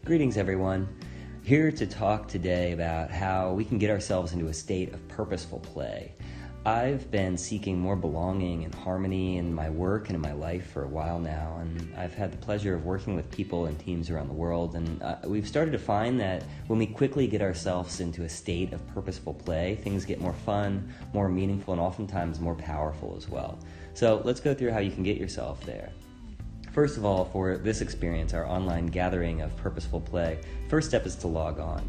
Greetings, everyone. Here to talk today about how we can get ourselves into a state of purposeful play. I've been seeking more belonging and harmony in my work and in my life for a while now, and I've had the pleasure of working with people and teams around the world, and we've started to find that when we quickly get ourselves into a state of purposeful play, things get more fun, more meaningful, and oftentimes more powerful as well. So let's go through how you can get yourself there. First of all, for this experience, our online gathering of purposeful play, first step is to log on.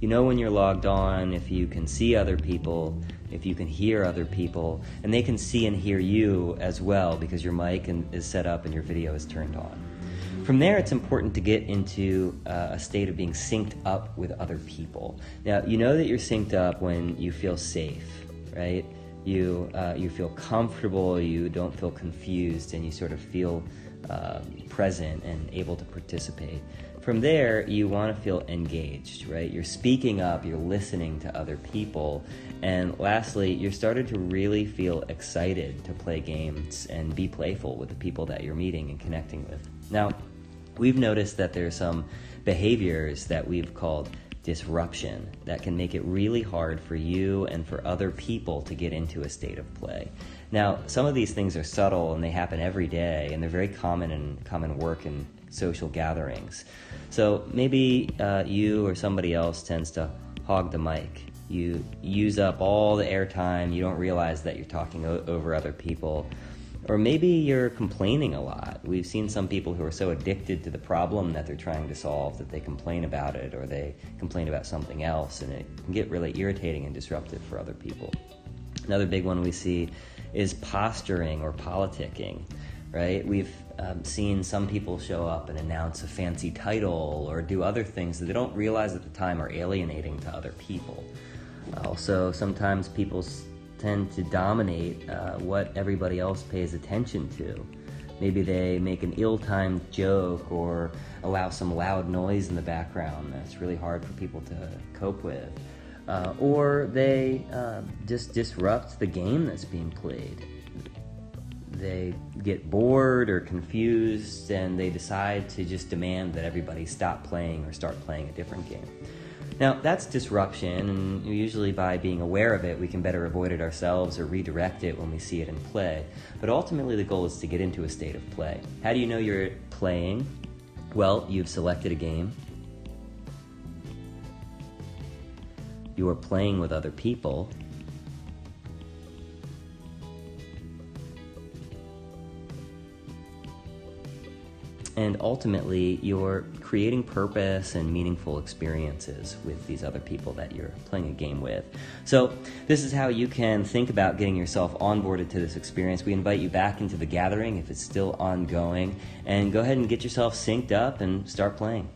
You know when you're logged on, if you can see other people, if you can hear other people, and they can see and hear you as well because your mic is set up and your video is turned on. From there, it's important to get into a state of being synced up with other people. Now, you know that you're synced up when you feel safe, right? You feel comfortable, you don't feel confused, and you sort of feel present and able to participate. From there, you want to feel engaged, right? You're speaking up, you're listening to other people, and lastly, you're starting to really feel excited to play games and be playful with the people that you're meeting and connecting with. Now, we've noticed that there's some behaviors that we've called disruption that can make it really hard for you and for other people to get into a state of play. Now, some of these things are subtle and they happen every day, and they're very common in common work and social gatherings. So maybe you or somebody else tends to hog the mic. You use up all the airtime, you don't realize that you're talking over other people. Or maybe you're complaining a lot. We've seen some people who are so addicted to the problem that they're trying to solve that they complain about it, or they complain about something else, and it can get really irritating and disruptive for other people. Another big one we see is posturing or politicking, right? We've seen some people show up and announce a fancy title or do other things that they don't realize at the time are alienating to other people. Also, sometimes people tend to dominate what everybody else pays attention to. Maybe they make an ill-timed joke or allow some loud noise in the background that's really hard for people to cope with. Or they just disrupt the game that's being played. They get bored or confused and they decide to just demand that everybody stop playing or start playing a different game. Now, that's disruption, and usually by being aware of it, we can better avoid it ourselves or redirect it when we see it in play. But ultimately, the goal is to get into a state of play. How do you know you're playing? Well, you've selected a game. You are playing with other people. And ultimately, you're creating purpose and meaningful experiences with these other people that you're playing a game with. So this is how you can think about getting yourself onboarded to this experience. We invite you back into the gathering if it's still ongoing, and go ahead and get yourself synced up and start playing.